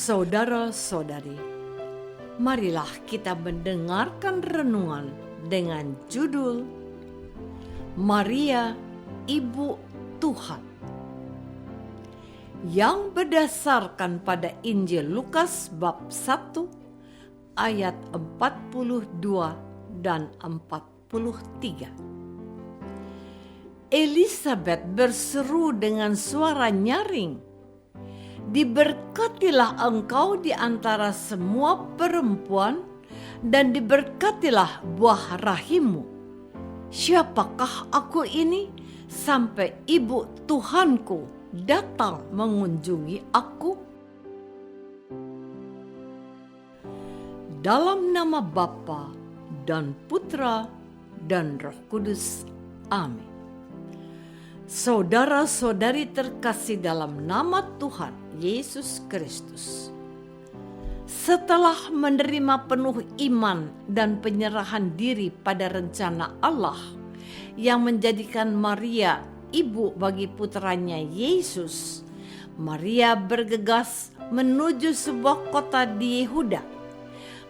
Saudara-saudari, marilah kita mendengarkan renungan dengan judul Maria, Ibu Tuhan, yang berdasarkan pada Injil Lukas bab 1 ayat 42 dan 43. Elisabet berseru dengan suara nyaring, "Diberkatilah engkau di antara semua perempuan, dan diberkatilah buah rahimmu. Siapakah aku ini sampai ibu Tuhanku datang mengunjungi aku?" Dalam nama Bapa dan Putra dan Roh Kudus. Amin. Saudara-saudari terkasih dalam nama Tuhan Yesus Kristus, setelah menerima penuh iman dan penyerahan diri pada rencana Allah yang menjadikan Maria ibu bagi putranya Yesus, Maria bergegas menuju sebuah kota di Yehuda.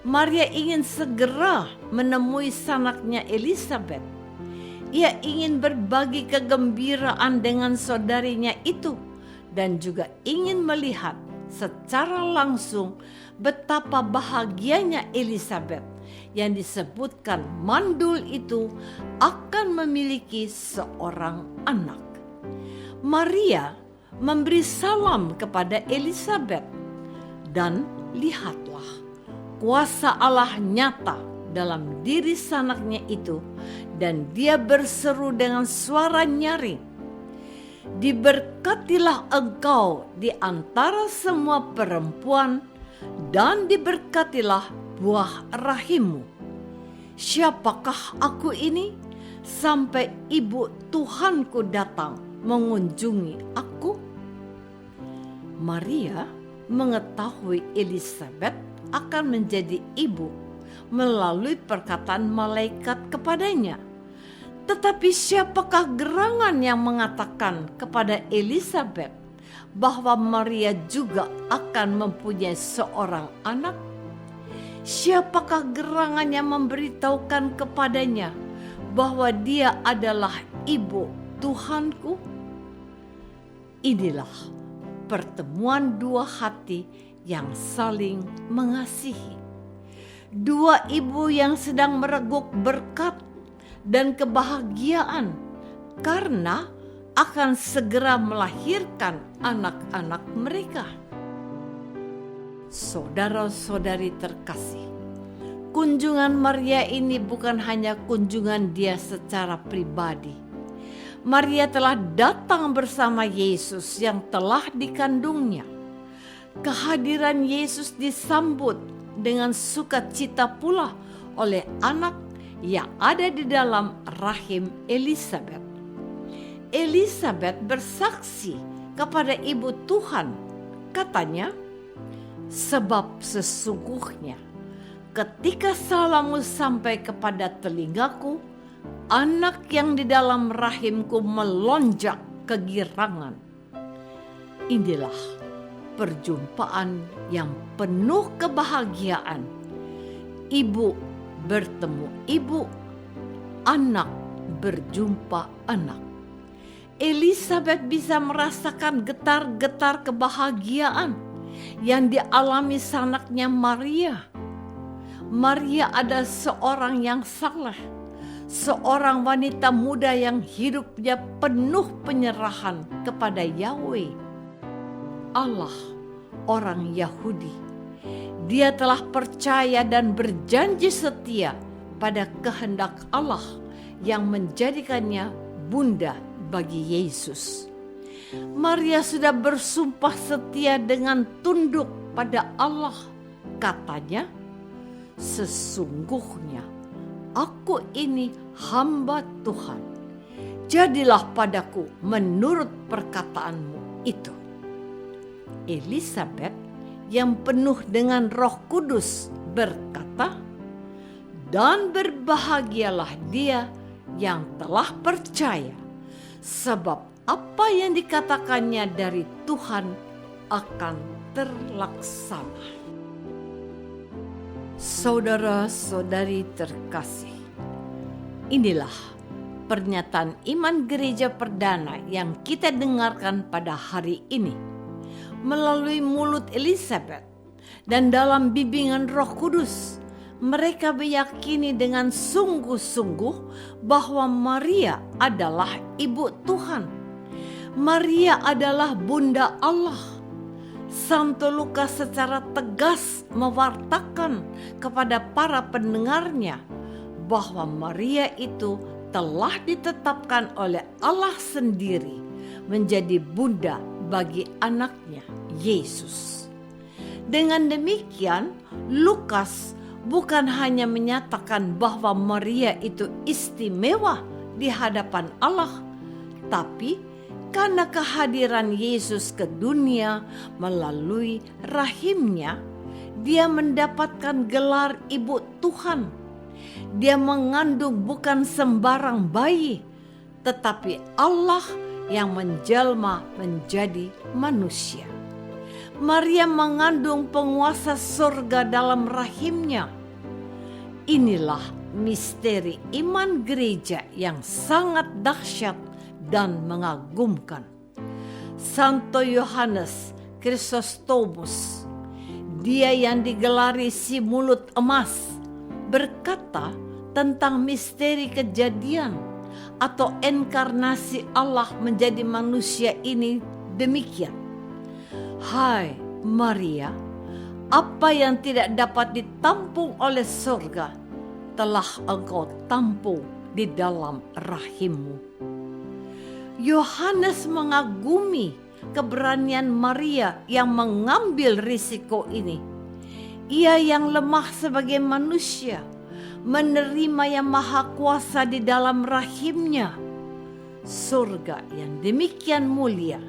Maria ingin segera menemui sanaknya Elisabet. Ia ingin berbagi kegembiraan dengan saudarinya itu dan juga ingin melihat secara langsung betapa bahagianya Elisabet yang disebutkan mandul itu akan memiliki seorang anak. Maria memberi salam kepada Elisabet, dan lihatlah, kuasa Allah nyata dalam diri sanaknya itu, dan dia berseru dengan suara nyaring, "Diberkatilah engkau di antara semua perempuan, dan diberkatilah buah rahimmu. Siapakah aku ini sampai ibu Tuhanku datang mengunjungi aku?" Maria mengetahui Elisabet akan menjadi ibu melalui perkataan malaikat kepadanya. Tetapi siapakah gerangan yang mengatakan kepada Elisabet bahwa Maria juga akan mempunyai seorang anak? Siapakah gerangan yang memberitahukan kepadanya bahwa dia adalah ibu Tuhanku? Inilah pertemuan dua hati yang saling mengasihi. Dua ibu yang sedang mereguk berkat dan kebahagiaan karena akan segera melahirkan anak-anak mereka. Saudara-saudari terkasih, kunjungan Maria ini bukan hanya kunjungan dia secara pribadi. Maria telah datang bersama Yesus yang telah dikandungnya. Kehadiran Yesus disambut dengan sukacita pula oleh anak yang ada di dalam rahim Elisabet. Elisabet bersaksi kepada ibu Tuhan, katanya, "Sebab sesungguhnya ketika salammu sampai kepada telingaku, anak yang di dalam rahimku melonjak kegirangan." Inilah perjumpaan yang penuh kebahagiaan. Ibu bertemu ibu, anak berjumpa anak. Elisabet bisa merasakan getar-getar kebahagiaan yang dialami sanaknya Maria. Maria adalah seorang yang saleh, seorang wanita muda yang hidupnya penuh penyerahan kepada Yahweh, Allah, orang Yahudi. Dia telah percaya dan berjanji setia pada kehendak Allah yang menjadikannya bunda bagi Yesus. Maria sudah bersumpah setia dengan tunduk pada Allah. Katanya, "Sesungguhnya aku ini hamba Tuhan. Jadilah padaku menurut perkataanmu itu." Elisabet yang penuh dengan Roh Kudus berkata, "Dan berbahagialah dia yang telah percaya, sebab apa yang dikatakannya dari Tuhan akan terlaksana. Saudara-saudari terkasih, inilah pernyataan iman gereja perdana yang kita dengarkan pada hari ini melalui mulut Elizabeth, dan dalam bimbingan Roh Kudus mereka meyakini dengan sungguh-sungguh bahwa Maria adalah ibu Tuhan. Maria adalah bunda Allah. Santo Lukas secara tegas mewartakan kepada para pendengarnya bahwa Maria itu telah ditetapkan oleh Allah sendiri menjadi bunda bagi anaknya Yesus. Dengan demikian, Lukas bukan hanya menyatakan bahwa Maria itu istimewa di hadapan Allah, tapi karena kehadiran Yesus ke dunia melalui rahimnya, dia mendapatkan gelar ibu Tuhan. Dia mengandung bukan sembarang bayi, tetapi Allah yang menjelma menjadi manusia. Maria mengandung penguasa surga dalam rahimnya. Inilah misteri iman gereja yang sangat dahsyat dan mengagumkan. Santo Yohanes Chrysostomus, dia yang digelari si mulut emas, berkata tentang misteri kejadian atau inkarnasi Allah menjadi manusia ini demikian. Hai Maria, apa yang tidak dapat ditampung oleh surga telah engkau tampung di dalam rahimmu. Yohanes mengagumi keberanian Maria yang mengambil risiko ini. Ia yang lemah sebagai manusia menerima yang maha kuasa di dalam rahimnya. Surga yang demikian mulia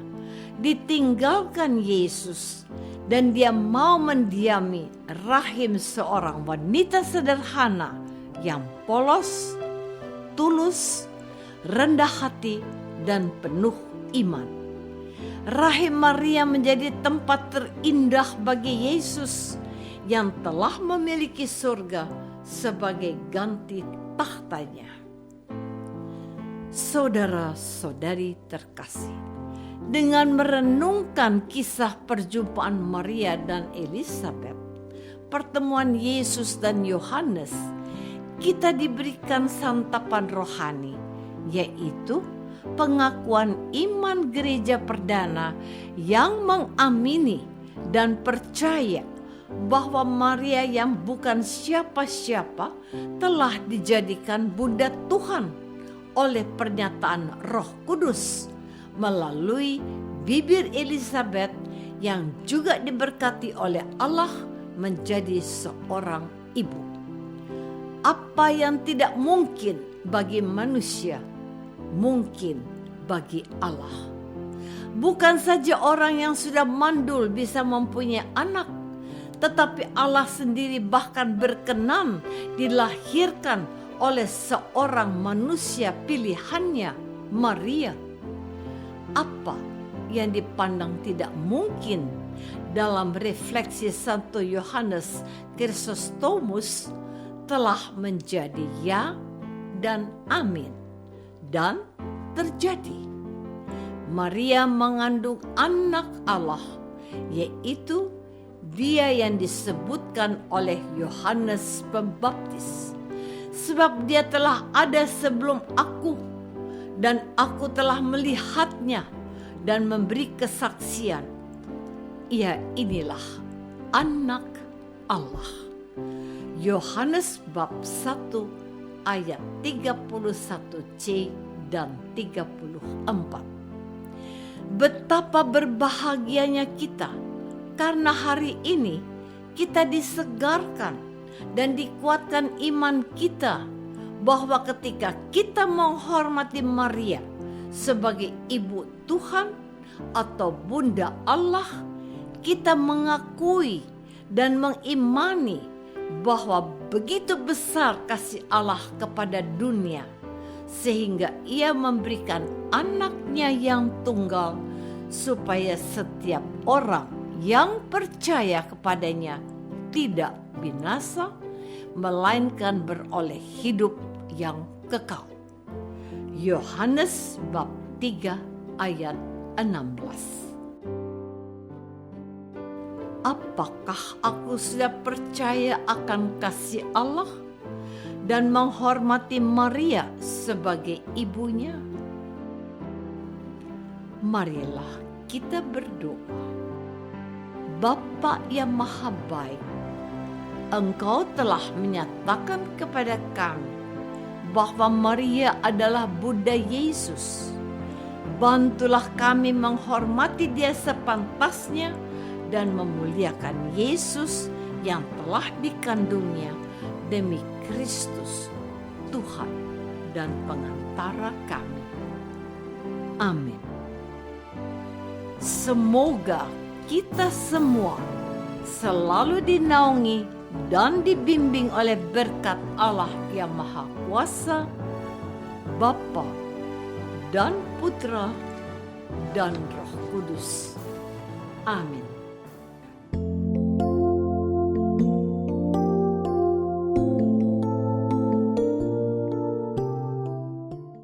ditinggalkan Yesus, dan dia mau mendiami rahim seorang wanita sederhana yang polos, tulus, rendah hati, dan penuh iman. Rahim Maria menjadi tempat terindah bagi Yesus yang telah memiliki surga sebagai ganti tahtanya. Saudara-saudari terkasih, dengan merenungkan kisah perjumpaan Maria dan Elizabeth, pertemuan Yesus dan Yohanes, kita diberikan santapan rohani, yaitu pengakuan iman gereja perdana yang mengamini dan percaya bahwa Maria yang bukan siapa-siapa telah dijadikan bunda Tuhan oleh pernyataan Roh Kudus melalui bibir Elizabeth yang juga diberkati oleh Allah menjadi seorang ibu. Apa yang tidak mungkin bagi manusia, mungkin bagi Allah. Bukan saja orang yang sudah mandul bisa mempunyai anak, tetapi Allah sendiri bahkan berkenan dilahirkan oleh seorang manusia pilihannya, Maria. Apa yang dipandang tidak mungkin dalam refleksi Santo Yohanes Chrysostomus telah menjadi ya dan amin, dan terjadi. Maria mengandung anak Allah, yaitu dia yang disebutkan oleh Yohanes Pembaptis. Sebab dia telah ada sebelum aku, dan aku telah melihatnya dan memberi kesaksian. Ia inilah anak Allah. Yohanes bab 1 ayat 31c dan 34. Betapa berbahagianya kita karena hari ini kita disegarkan dan dikuatkan iman kita bahwa ketika kita menghormati Maria sebagai ibu Tuhan atau bunda Allah, kita mengakui dan mengimani bahwa begitu besar kasih Allah kepada dunia sehingga ia memberikan anaknya yang tunggal supaya setiap orang yang percaya kepadanya tidak binasa, melainkan beroleh hidup yang kekal. Yohanes bab 3 ayat 16. Apakah aku sudah percaya akan kasih Allah dan menghormati Maria sebagai ibunya? Marilah kita berdoa. Bapa yang Maha Baik, Engkau telah menyatakan kepada kami bahwa Maria adalah Bunda Yesus. Bantulah kami menghormati dia sepantasnya dan memuliakan Yesus yang telah dikandungnya demi Kristus, Tuhan dan pengantara kami. Amin. Semoga kita semua selalu dinaungi dan dibimbing oleh berkat Allah yang Maha Kuasa, Bapa dan Putra dan Roh Kudus. Amin.